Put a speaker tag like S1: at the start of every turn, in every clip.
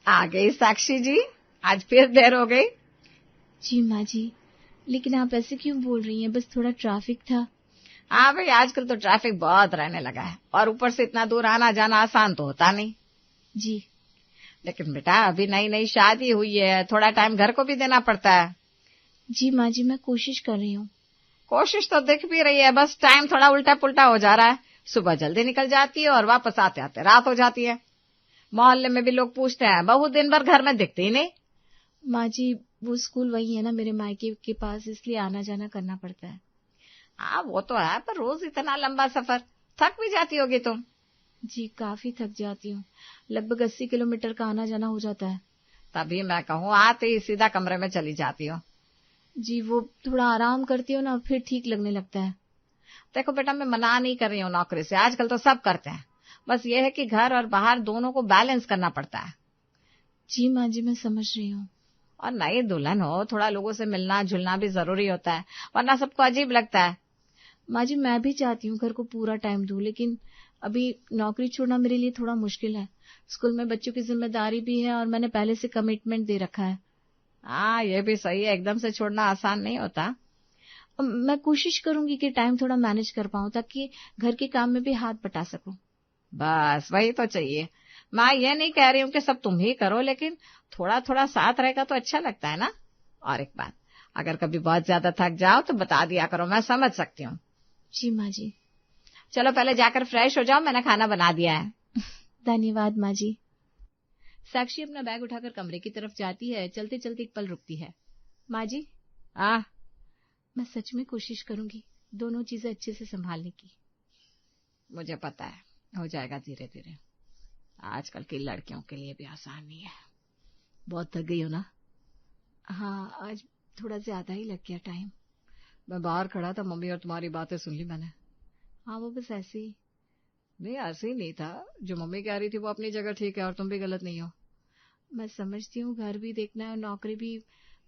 S1: आ गई साक्षी जी, आज फिर देर हो गई।
S2: जी माँ जी, लेकिन आप ऐसे क्यों बोल रही हैं? बस थोड़ा ट्रैफिक था।
S1: हाँ भाई, आजकल तो ट्रैफिक बहुत रहने लगा है और ऊपर से इतना दूर आना जाना आसान तो होता नहीं।
S2: जी।
S1: लेकिन बेटा अभी नई नई शादी हुई है, थोड़ा टाइम घर को भी देना पड़ता है।
S2: जी माँ जी, मैं कोशिश कर रही हूँ।
S1: कोशिश तो दिख भी रही है, बस टाइम थोड़ा उल्टा पुल्टा हो जा रहा है। सुबह जल्दी निकल जाती है और वापस आते आते रात हो जाती है। मोहल्ले में भी लोग पूछते हैं, बहू दिन भर घर में दिखती ही नहीं।
S2: माँ जी, वो स्कूल वही है ना मेरे मायके के पास, इसलिए आना जाना करना पड़ता है।
S1: हाँ वो तो है, पर रोज इतना लंबा सफर, थक भी जाती होगी तुम।
S2: जी काफी थक जाती हूँ, लगभग 80 किलोमीटर का आना जाना हो जाता है।
S1: तभी मैं कहूँ आते ही सीधा कमरे में चली जाती हो।
S2: जी वो थोड़ा आराम करती हूँ ना, फिर ठीक लगने लगता है।
S1: देखो बेटा, मैं मना नहीं कर रही हूँ नौकरी से, आजकल तो सब करते हैं, बस ये है कि घर और बाहर दोनों को बैलेंस करना पड़ता है।
S2: जी माँ जी, मैं समझ रही हूँ।
S1: और नई दुल्हन हो, थोड़ा लोगों से मिलना जुलना भी जरूरी होता है, वरना सबको अजीब लगता है।
S2: माँ जी, मैं भी चाहती हूँ घर को पूरा टाइम दूं, लेकिन अभी नौकरी छोड़ना मेरे लिए थोड़ा मुश्किल है। स्कूल में बच्चों की जिम्मेदारी भी है और मैंने पहले से कमिटमेंट दे रखा है।
S1: हाँ ये भी सही है, एकदम से छोड़ना आसान नहीं होता।
S2: मैं कोशिश करूंगी कि टाइम थोड़ा मैनेज कर पाऊं, ताकि घर के काम में भी हाथ बटा सकूं।
S1: बस वही तो चाहिए। मैं ये नहीं कह रही हूँ कि सब तुम ही करो, लेकिन थोड़ा थोड़ा साथ रहेगा तो अच्छा लगता है ना। और एक बात, अगर कभी बहुत ज्यादा थक जाओ तो बता दिया करो, मैं समझ सकती हूँ।
S2: जी माँ जी।
S1: चलो पहले जाकर फ्रेश हो जाओ, मैंने खाना बना दिया है।
S2: धन्यवाद माँ जी। साक्षी अपना बैग उठाकर कमरे की तरफ जाती है, चलते चलते एक पल रुकती है। माँ जी,
S1: हाँ
S2: मैं सच में कोशिश करूंगी दोनों चीजें अच्छे से संभालने की।
S1: मुझे पता है, हो जाएगा धीरे धीरे। आजकल की लड़कियों के लिए भी आसान नहीं है।
S2: बहुत थक गई हो ना? हाँ, आज थोड़ा ज्यादा ही लग गया टाइम।
S1: मैं बाहर खड़ा था, मम्मी और तुम्हारी बातें सुन ली मैंने।
S2: हाँ वो बस ऐसे ही।
S1: नहीं ऐसे ही नहीं था, जो मम्मी कह रही थी वो अपनी जगह ठीक है और तुम भी गलत नहीं हो।
S2: मैं समझती हूँ, घर भी देखना है और नौकरी भी,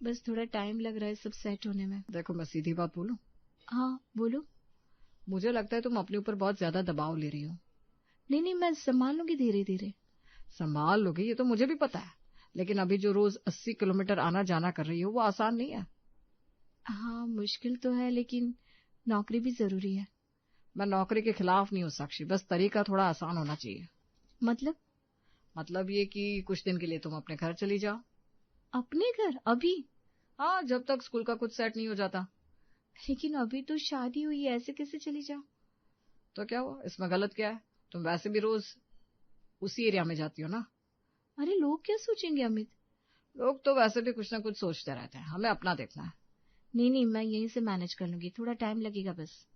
S2: बस थोड़ा टाइम लग रहा है सब सेट होने में।
S1: देखो मैं सीधी बात बोलूं,
S2: हाँ बोलो।
S1: मुझे लगता है तुम अपने ऊपर बहुत ज्यादा दबाव ले रही हो।
S2: नहीं नहीं, मैं संभाल लूंगी धीरे धीरे।
S1: संभाल लोगी ये तो मुझे भी पता है, लेकिन अभी जो रोज 80 किलोमीटर आना जाना कर रही हो वो आसान नहीं है।
S2: हाँ मुश्किल तो है, लेकिन नौकरी भी जरूरी है।
S1: मैं नौकरी के खिलाफ नहीं हूँ साक्षी, बस तरीका थोड़ा आसान होना चाहिए। मतलब ये कि कुछ दिन के लिए तुम अपने घर चली जाओ।
S2: अपने घर अभी?
S1: हाँ, जब तक स्कूल का कुछ सेट नहीं हो जाता।
S2: लेकिन अभी तो शादी हुई है, ऐसे कैसे चली जाओ?
S1: तो क्या हुआ, इसमें गलत क्या है? तुम वैसे भी रोज उसी एरिया में जाती हो ना।
S2: अरे लोग क्या सोचेंगे अमित?
S1: लोग तो वैसे भी कुछ ना कुछ सोचते रहते हैं, हमें अपना देखना है।
S2: नहीं नहीं, मैं यहीं से मैनेज कर लूंगी, थोड़ा टाइम लगेगा बस।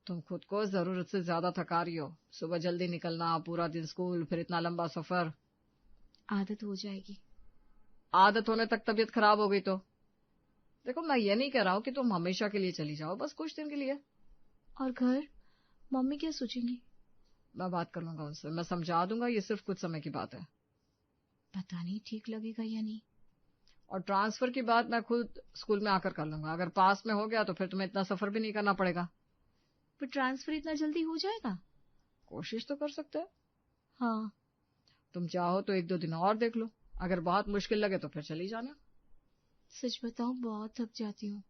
S1: तुम खुद को जरूरत से ज्यादा थका रही हो, सुबह जल्दी निकलना, पूरा दिन स्कूल, फिर इतना लंबा सफर।
S2: आदत हो जाएगी।
S1: आदत होने तक तबीयत खराब हो गई तो? देखो मैं ये नहीं कह रहा हूँ कि तुम हमेशा के लिए चली जाओ, बस कुछ दिन के लिए।
S2: और घर, मम्मी क्या सोचेंगी?
S1: मैं बात कर लूंगा उनसे, मैं समझा दूंगा, ये सिर्फ कुछ समय की बात है।
S2: पता नहीं ठीक लगेगा या नहीं।
S1: और ट्रांसफर की बात मैं खुद स्कूल में आकर कर लूंगा, अगर पास में हो गया तो फिर तुम्हें इतना सफर भी नहीं करना पड़ेगा।
S2: पर ट्रांसफर इतना जल्दी हो जाएगा?
S1: कोशिश तो कर सकते हैं।
S2: हाँ।
S1: तुम चाहो तो 1-2 दिन और देख लो, अगर बहुत मुश्किल लगे तो फिर चली जाना।
S2: सच बताऊं, बहुत थक जाती हूँ।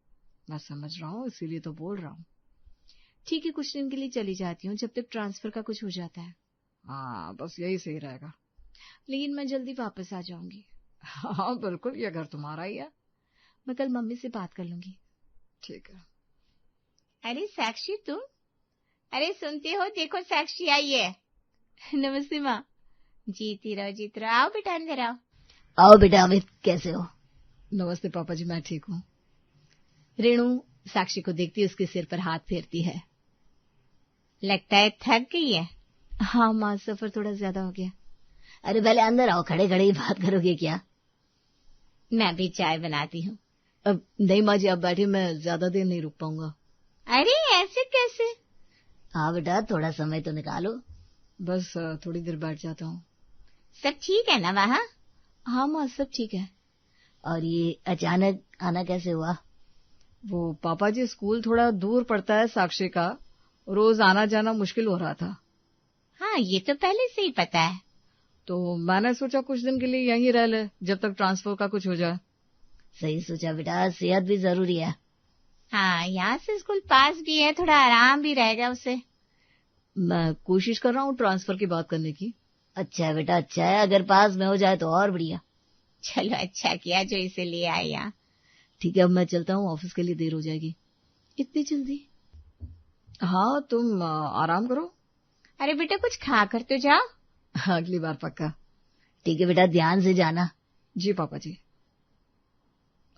S1: मैं समझ रहा हूँ, इसीलिए तो बोल रहा हूँ।
S2: ठीक है, कुछ दिन के लिए चली जाती हूँ, जब तक ट्रांसफर का कुछ हो जाता है।
S1: हाँ बस यही सही रहेगा।
S2: लेकिन मैं जल्दी वापस आ जाऊंगी।
S1: हाँ बिल्कुल, ये घर तुम्हारा ही है।
S2: मैं कल मम्मी से बात कर लूंगी।
S1: ठीक है।
S3: अरे साक्षी तुम, अरे सुनते हो, देखो साक्षी आई है।
S2: नमस्ते माँ।
S3: जीती रहो, आओ बेटा अंदर आओ।
S4: आओ बेटा अमित, कैसे हो?
S1: नमस्ते पापा जी, मैं ठीक हूँ।
S2: रेणु साक्षी को देखती उसके सिर पर हाथ फेरती है।
S3: लगता है थक गई है।
S2: हाँ माँ, सफर थोड़ा ज्यादा हो गया।
S4: अरे पहले अंदर आओ, खड़े खड़े ही बात करोगे क्या?
S3: मैं भी चाय बनाती हूँ।
S4: अब नहीं माँ जी, आप बैठे, मैं ज्यादा देर नहीं रुक पाऊंगा।
S3: अरे ऐसे कैसे?
S4: हाँ बेटा, थोड़ा समय तो निकालो।
S1: बस थोड़ी देर बैठ जाता हूँ।
S3: सब ठीक है ना वहाँ?
S2: हाँ माँ, सब ठीक है।
S4: और ये अचानक आना कैसे हुआ?
S1: वो पापा जी, स्कूल थोड़ा दूर पड़ता है साक्षी का, रोज आना जाना मुश्किल हो रहा था।
S3: हाँ ये तो पहले से ही पता है।
S2: तो मैंने सोचा कुछ दिन के लिए यहीं रह ले जब तक ट्रांसफर का कुछ हो जाए।
S4: सही सोचा बेटा, सेहत भी जरूरी है।
S3: हाँ, यहाँ से स्कूल पास भी है, थोड़ा आराम भी रहेगा उसे।
S2: मैं कोशिश कर रहा हूँ ट्रांसफर की बात करने की।
S4: अच्छा है बेटा, अच्छा है। अगर पास में हो जाए तो और बढ़िया।
S3: चलो अच्छा किया जो इसे ले आए यहाँ।
S2: ठीक है, अब मैं चलता हूँ, ऑफिस के लिए देर हो जाएगी।
S4: इतनी जल्दी?
S2: हाँ, तुम आराम करो।
S3: अरे बेटा कुछ खा कर तो जाओ।
S2: अगली बार पक्का।
S4: ठीक है बेटा, ध्यान से जाना।
S2: जी पापा जी,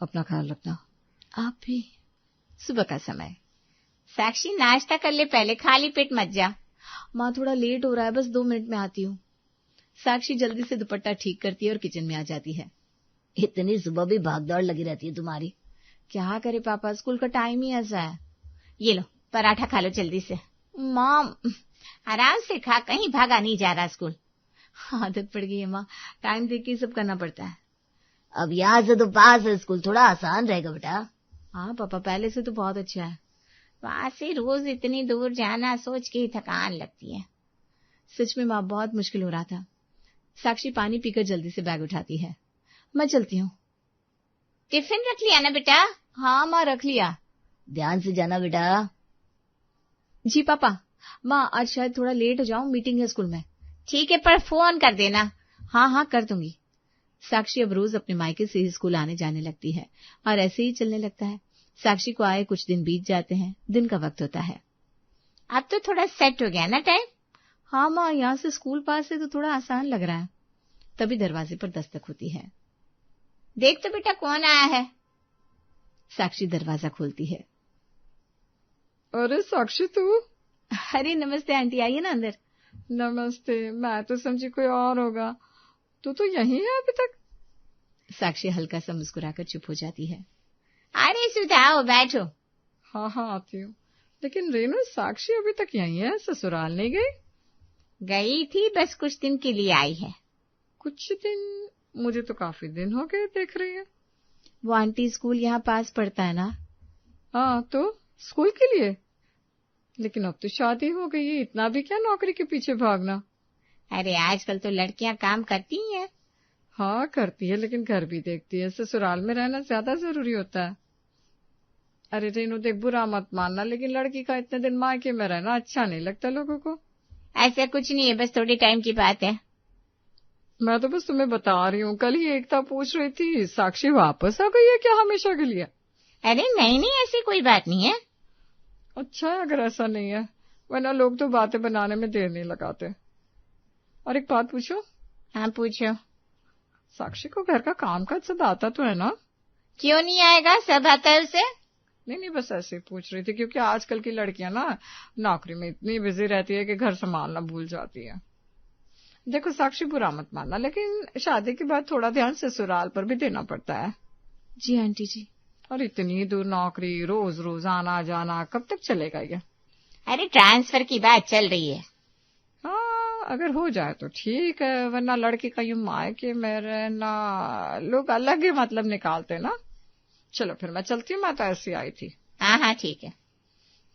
S2: अपना ख्याल रखना।
S3: आप भी। सुबह का समय। साक्षी नाश्ता कर ले पहले, खाली पेट मत जा।
S2: माँ थोड़ा लेट हो रहा है, बस 2 मिनट में आती हूँ। साक्षी जल्दी से दुपट्टा ठीक करती है और किचन में आ जाती है।
S4: इतनी सुबह भी भागदौड़ लगी रहती है तुम्हारी।
S2: क्या करे पापा, स्कूल का टाइम ही ऐसा है।
S3: ये लो पराठा खा लो जल्दी से। माँ आराम से खा, कहीं भागा नहीं जा रहा स्कूल।
S2: आदत पड़ गई है माँ, टाइम देख के सब करना पड़ता है।
S4: अब यहाँ से तो पास है स्कूल, थोड़ा आसान रहेगा बेटा।
S2: हाँ पापा, पहले से तो बहुत अच्छा है।
S3: वहां से रोज इतनी दूर जाना सोच के ही थकान लगती है।
S2: सच में माँ, बहुत मुश्किल हो रहा था। साक्षी पानी पीकर जल्दी से बैग उठाती है। मैं चलती हूँ।
S3: टिफिन रख लिया ना बेटा?
S2: हाँ माँ, रख लिया।
S4: ध्यान से जाना बेटा।
S2: जी पापा। माँ आज शायद थोड़ा लेट हो जाऊं, मीटिंग है स्कूल में।
S3: ठीक है, पर फोन कर देना।
S2: हाँ कर दूंगी। साक्षी अब रोज अपने मायके से ही स्कूल आने जाने लगती है और ऐसे ही चलने लगता है। साक्षी को आए कुछ दिन बीत जाते हैं, दिन का वक्त होता है।
S3: अब तो थोड़ा सेट हो गया ना टाइम?
S2: हाँ माँ, यहाँ से स्कूल पास है तो थोड़ा आसान लग रहा है। तभी दरवाजे पर दस्तक होती है।
S3: देख तो बेटा कौन आया है।
S2: साक्षी दरवाजा खोलती है।
S1: अरे साक्षी तू?
S2: अरे नमस्ते आंटी, आइए ना अंदर।
S1: नमस्ते, मैं तो समझी कोई और होगा। तू तो यहीं है अभी तक?
S2: साक्षी हल्का सा मुस्कुराकर चुप हो जाती है।
S3: अरे सुधा आओ बैठो।
S1: हाँ आती हूँ। लेकिन रेनू, साक्षी अभी तक यहीं है, ससुराल नहीं गई?
S3: गई थी, बस कुछ दिन के लिए आई है।
S1: कुछ दिन? मुझे तो काफी दिन हो गए देख रही है।
S2: वो आंटी स्कूल यहाँ पास पड़ता है ना।
S1: हाँ तो स्कूल के लिए? लेकिन अब तो शादी हो गई है, इतना भी क्या नौकरी के पीछे भागना।
S3: अरे आजकल तो लड़कियां काम करती हैं।
S1: हाँ करती है, लेकिन घर भी देखती है। ससुराल में रहना ज्यादा जरूरी होता है। अरे रेनू देख, बुरा मत मानना, लेकिन लड़की का इतने दिन मायके में रहना अच्छा नहीं लगता लोगों को।
S3: ऐसा कुछ नहीं है, बस थोड़े टाइम की बात है।
S1: मैं तो बस तुम्हें बता रही हूँ। कल ही एकता पूछ रही थी, साक्षी वापस आ गई है क्या हमेशा के लिए?
S3: अरे नहीं, ऐसी कोई बात नहीं है।
S1: अच्छा है अगर ऐसा नहीं है, वरना लोग तो बातें बनाने में देर नहीं लगाते। और एक बात पूछो?
S3: हाँ पूछो।
S1: साक्षी को घर का काम काज सब आता तो है ना?
S3: क्यों नहीं आएगा, सब आता है उसे।
S1: नहीं, बस ऐसे ही पूछ रही थी, क्योंकि आजकल की लड़कियां ना नौकरी में इतनी बिजी रहती है कि घर संभालना भूल जाती है। देखो साक्षी, बुरा मत मानना, लेकिन शादी के बाद थोड़ा ध्यान ससुराल पर भी देना पड़ता है।
S2: जी आंटी जी।
S1: और इतनी दूर नौकरी, रोज रोज आना जाना, कब तक चलेगा ये?
S3: अरे ट्रांसफर की बात चल रही है।
S1: हाँ, अगर हो जाए तो ठीक है, वरना लड़की का यूं मायके में रहना, लोग अलग ही मतलब निकालते ना। चलो फिर मैं चलती हूँ, मैं तो ऐसी आई थी।
S3: हाँ ठीक है,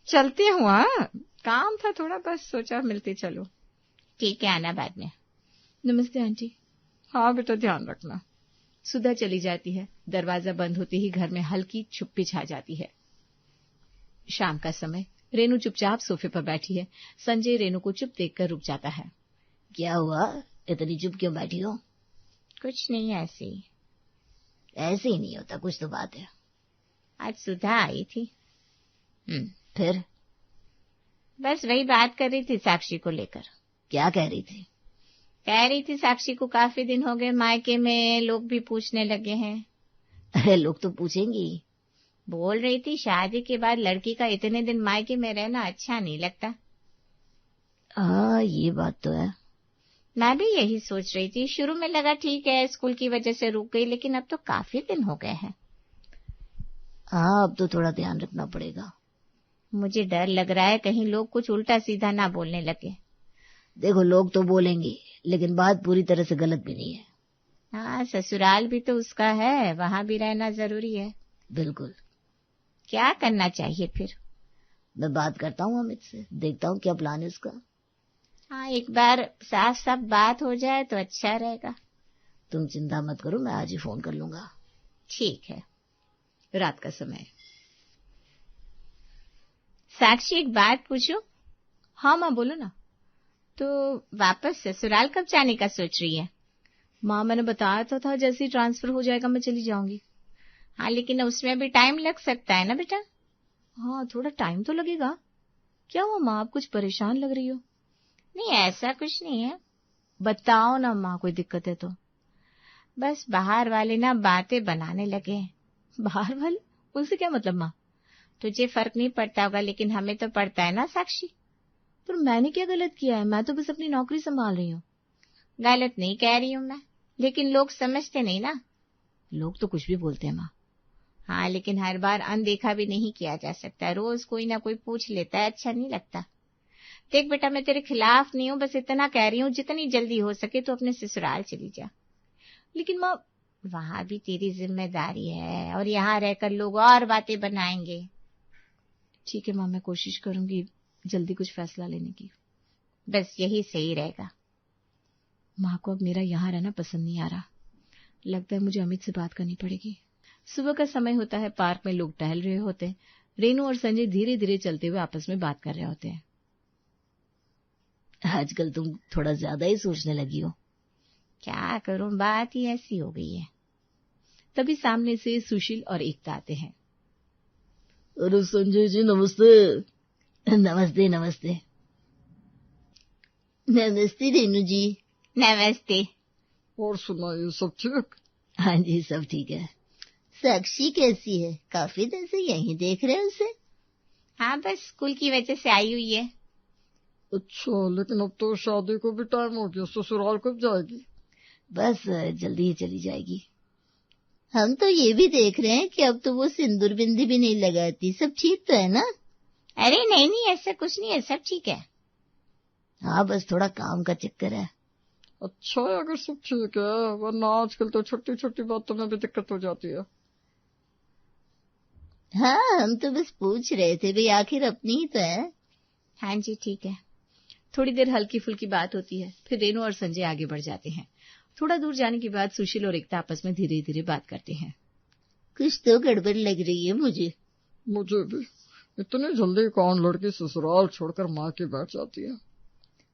S1: चलती हूँ। हाँ, काम था थोड़ा, बस सोचा मिलती चलो।
S3: ठीक है, आना बाद में।
S2: नमस्ते आंटी।
S1: हाँ बेटा, ध्यान रखना।
S2: सुधा चली जाती है। दरवाजा बंद होते ही घर में हल्की चुप्पी छा जाती है। शाम का समय। रेनू चुपचाप सोफे पर बैठी है। संजय रेनू को चुप देखकर रुक जाता है।
S4: क्या हुआ, इतनी चुप क्यों बैठी हो?
S3: कुछ नहीं, ऐसे ही।
S4: ऐसे ही नहीं होता, कुछ तो बात है।
S3: आज सुधा आई थी।
S4: फिर?
S3: बस वही बात कर रही थी साक्षी को लेकर।
S4: क्या कह रही थी?
S3: कह रही थी साक्षी को काफी दिन हो गए मायके में, लोग भी पूछने लगे हैं।
S4: अरे लोग तो पूछेंगी।
S3: बोल रही थी शादी के बाद लड़की का इतने दिन मायके में रहना अच्छा नहीं लगता।
S4: हाँ ये बात तो है।
S3: मैं भी यही सोच रही थी। शुरू में लगा ठीक है, स्कूल की वजह से रुक गई, लेकिन अब तो काफी दिन हो गए हैं।
S4: हाँ, अब तो थोड़ा ध्यान रखना पड़ेगा।
S3: मुझे डर लग रहा है कहीं लोग कुछ उल्टा सीधा ना बोलने लगे।
S4: देखो लोग तो बोलेंगे, लेकिन बात पूरी तरह से गलत भी नहीं है।
S3: हाँ, ससुराल भी तो उसका है, वहां भी रहना जरूरी है।
S4: बिल्कुल।
S3: क्या करना चाहिए फिर?
S4: मैं बात करता हूँ अमित से, देखता हूँ क्या प्लान है उसका।
S3: हाँ, एक बार साफ साफ बात हो जाए तो अच्छा रहेगा।
S4: तुम चिंता मत करो, मैं आज ही फोन कर लूंगा।
S3: ठीक है।
S2: रात का समय।
S3: साक्षी, एक बात पूछूं?
S2: हाँ माँ, बोलो ना।
S3: तो वापस ससुराल कब जाने का सोच रही है?
S2: माँ, मैंने बताया तो था जैसे ही ट्रांसफर हो जाएगा मैं चली जाऊंगी।
S3: हाँ, लेकिन उसमें भी टाइम लग सकता है ना बेटा?
S2: हाँ, थोड़ा टाइम तो लगेगा। क्या हुआ माँ, आप कुछ परेशान लग रही हो?
S3: नहीं, ऐसा कुछ नहीं है।
S2: बताओ ना माँ, कोई दिक्कत है तो।
S3: बस बाहर वाले ना बातें बनाने लगे हैं।
S2: बाहर वाले? उनसे क्या मतलब माँ?
S3: तुझे फर्क नहीं पड़ता होगा, लेकिन हमें तो पड़ता है ना साक्षी।
S2: पर मैंने क्या गलत किया है? मैं तो बस अपनी नौकरी संभाल रही हूँ।
S3: गलत नहीं कह रही हूँ मैं, लेकिन लोग समझते नहीं ना।
S2: लोग तो कुछ भी बोलते हैं माँ।
S3: हाँ, लेकिन हर बार अनदेखा भी नहीं किया जा सकता। रोज कोई ना कोई पूछ लेता है, अच्छा नहीं लगता। देख बेटा, मैं तेरे खिलाफ नहीं हूँ, बस इतना कह रही हूँ जितनी जल्दी हो सके तो अपने ससुराल चली जा।
S2: लेकिन माँ,
S3: वहां भी तेरी जिम्मेदारी है और यहाँ रहकर लोग और बातें बनाएंगे।
S2: ठीक है माँ, मैं कोशिश करूंगी जल्दी कुछ फैसला लेने की।
S3: बस यही सही रहेगा।
S2: माँ को अब मेरा यहाँ रहना पसंद नहीं आ रहा। लगता है मुझे अमित से बात करनी पड़ेगी। सुबह का समय होता है, पार्क में लोग टहल रहे होते हैं। रेनू और संजय धीरे धीरे चलते हुए आपस में बात कर रहे होते हैं।
S4: आजकल तुम थोड़ा ज्यादा ही सोचने लगी हो।
S3: क्या करूं, बात ही ऐसी हो गई है।
S2: तभी सामने से सुशील और एकता आते हैं।
S4: अरे संजय जी, नमस्ते। नमस्ते नमस्ते। नमस्ते रेनू जी।
S3: नमस्ते।
S5: और सुनाइए, सब ठीक?
S4: हाँ जी, सब ठीक है। साक्षी कैसी है? काफी दिन से यहीं देख रहे हैं उसे।
S3: हाँ, बस स्कूल की वजह से आई हुई है।
S5: अच्छा, लेकिन अब तो शादी को भी टाइम हो गया, ससुराल कब जाएगी?
S4: बस जल्दी ही चली जाएगी। हम तो ये भी देख रहे हैं कि अब तो वो सिंदूर बिंदी भी नहीं लगाती। सब ठीक तो है ना?
S3: अरे नहीं नहीं, ऐसा कुछ नहीं है, सब ठीक है।
S4: हाँ, बस थोड़ा काम का चक्कर है।
S5: अच्छा है अगर सब ठीक है, वरना आजकल तो छोटी छोटी बातों में भी दिक्कत हो जाती है।
S4: हाँ, हम तो बस पूछ रहे थे भाई, आखिर अपनी ही तो है।
S3: हाँ जी, ठीक है।
S2: थोड़ी देर हल्की फुल्की बात होती है, फिर रेनू और संजय आगे बढ़ जाते हैं। थोड़ा दूर जाने के बाद सुशील और एकता आपस में धीरे धीरे बात करते हैं।
S4: कुछ तो गड़बड़ लग रही है मुझे।
S5: मुझे भी। इतनी जल्दी कौन लड़की ससुराल छोड़कर माँ की बैठ जाती है?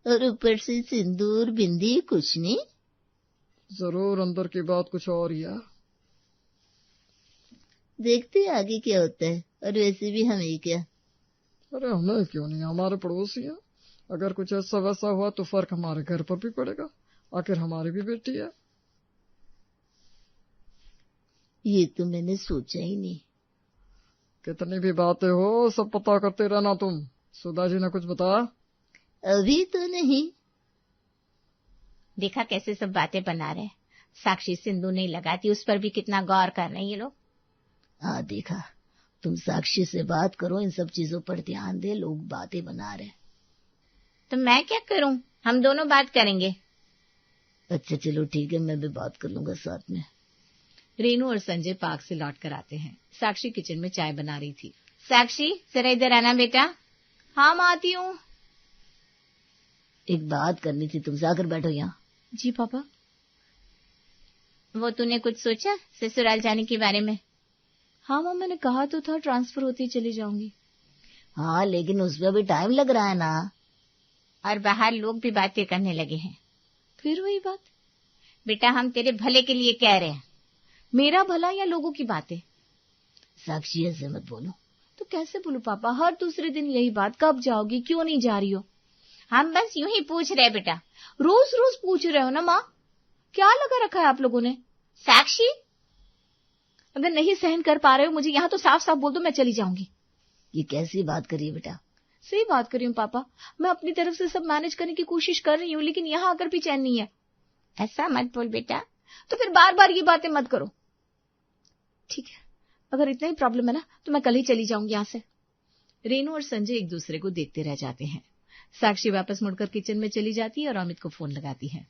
S4: और ऊपर से सिंदूर बिंदी कुछ नहीं।
S5: जरूर अंदर की बात कुछ और ही है।
S4: देखते हैं आगे क्या होता है। और वैसे भी हमें क्या।
S5: अरे हमें क्यों नहीं, हमारे पड़ोसी हैं। अगर कुछ ऐसा वैसा हुआ तो फर्क हमारे घर पर भी पड़ेगा, आखिर हमारी भी बेटी है।
S4: ये तो मैंने सोचा ही नहीं।
S5: कितनी भी बातें हो, सब पता करते रहना तुम। सुधा जी ने कुछ बताया?
S4: अभी तो नहीं।
S3: देखा कैसे सब बातें बना रहे हैं। साक्षी सिंदूर नहीं लगाती, उस पर भी कितना गौर कर रहे हैं ये लोग।
S4: हाँ, देखा। तुम साक्षी से बात करो, इन सब चीजों पर ध्यान दे। लोग बातें बना रहे।
S3: तो मैं क्या करूं? हम दोनों बात करेंगे।
S4: अच्छा चलो ठीक है, मैं भी बात कर लूंगा साथ में।
S2: रेनू और संजय पार्क से लौट कर आते हैं। साक्षी किचन में चाय बना रही थी।
S3: साक्षी, जरा इधर आना बेटा।
S2: हाँ माँ, आती हूँ।
S4: एक बात करनी थी तुमसे, आकर बैठो यहाँ।
S2: जी पापा।
S3: वो तूने कुछ सोचा ससुराल जाने के बारे में?
S2: हाँ माँ, मैंने कहा तो था ट्रांसफर होती ही चली जाऊंगी।
S4: हाँ, लेकिन उसमें भी टाइम लग रहा है ना।
S3: और बाहर लोग भी बातें करने लगे हैं।
S2: फिर वही बात।
S3: बेटा, हम तेरे भले के लिए कह रहे हैं।
S2: मेरा भला या लोगों की बातें?
S4: साक्षी, ऐसे मत बोलो।
S2: तो कैसे बोलूं पापा? हर दूसरे दिन यही बात, कब जाओगी, क्यों नहीं जा रही हो?
S3: हम बस यूं ही पूछ रहे बेटा।
S2: रोज रोज पूछ रहे हो ना माँ, क्या लगा रखा है आप लोगों ने?
S3: साक्षी,
S2: अगर नहीं सहन कर पा रहे हो मुझे यहाँ, तो साफ साफ बोल दो, मैं चली जाऊंगी।
S4: ये कैसी बात करिए बेटा?
S2: सही बात कर रही हूँ पापा। मैं अपनी तरफ से सब मैनेज करने की कोशिश कर रही हूँ, लेकिन यहाँ आकर भी चैन नहीं है।
S3: ऐसा मत बोल बेटा।
S2: तो फिर बार बार ये बातें मत करो। ठीक है, अगर इतना ही प्रॉब्लम है ना, तो मैं कल ही चली जाऊंगी यहाँ से। रेनू और संजय एक दूसरे को देखते रह जाते हैं। साक्षी वापस मुड़कर किचन में चली जाती है और अमित को फोन लगाती है।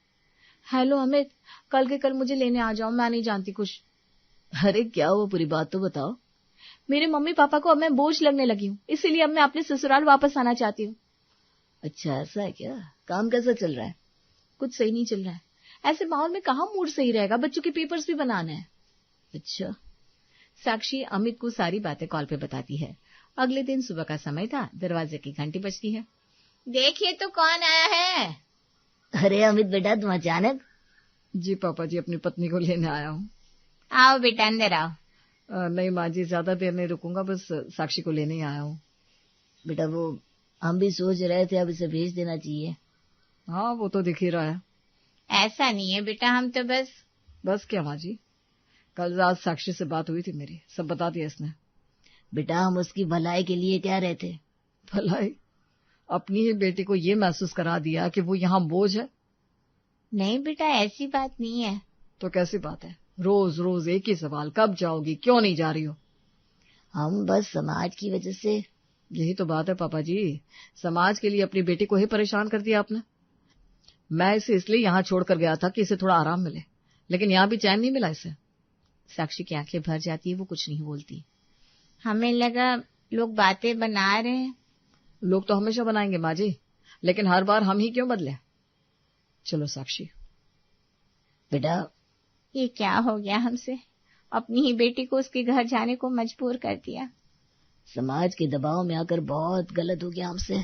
S2: हेलो अमित, कल के कल मुझे लेने आ जाओ, मैं नहीं जानती कुछ।
S4: अरे क्या हुआ, पूरी बात तो बताओ।
S2: मेरे मम्मी पापा को अब मैं बोझ लगने लगी हूँ, इसीलिए अब मैं अपने ससुराल वापस आना चाहती हूँ। अच्छा ऐसा है क्या? काम कैसा चल रहा है? कुछ सही नहीं चल रहा है। ऐसे माहौल में कहाँ मूड सही रहेगा, बच्चों के पेपर्स भी बनाने हैं। अच्छा। साक्षी अमित को सारी बातें कॉल पे बताती है। अगले दिन सुबह का समय था, दरवाजे की घंटी बजती है।
S3: देखिए तो कौन आया है।
S4: अरे अमित बेटा, तुम अचानक?
S5: जी पापा जी, अपनी पत्नी को लेने आया हूँ।
S3: आओ बेटा अंदर आओ।
S5: नहीं माँ जी, ज्यादा देर नहीं रुकूंगा, बस साक्षी को लेने ही आया हूँ।
S4: बेटा वो हम भी सोच रहे थे अब इसे भेज देना चाहिए।
S5: हाँ वो तो दिख ही रहा है।
S3: ऐसा नहीं है बेटा, हम तो
S5: बस क्या माँ जी, कल रात साक्षी से बात हुई थी मेरी, सब बता दिया इसने।
S4: बेटा हम उसकी भलाई के लिए कह रहे थे।
S5: भलाई? अपनी ही बेटी को ये महसूस करा दिया कि वो यहाँ बोझ है।
S3: नहीं बेटा, ऐसी बात नहीं है।
S5: तो कैसी बात है? रोज रोज एक ही सवाल, कब जाओगी, क्यों नहीं जा रही हो?
S4: हम बस समाज की वजह से।
S5: यही तो बात है पापा जी, समाज के लिए अपनी बेटी को ही परेशान कर दिया आपने। मैं इसे इसलिए यहाँ छोड़कर गया था कि इसे थोड़ा आराम मिले, लेकिन यहाँ भी चैन नहीं मिला इसे।
S2: साक्षी की आंखें भर जाती है, वो कुछ नहीं बोलती।
S3: हमें लगा लोग बातें बना रहे हैं।
S5: लोग तो हमेशा बनाएंगे माँ जी, लेकिन हर बार हम ही क्यों बदले? चलो साक्षी।
S4: बेटा
S3: ये क्या हो गया हमसे, अपनी ही बेटी को उसके घर जाने को मजबूर कर दिया।
S4: समाज के दबाव में आकर बहुत गलत हो गया हमसे।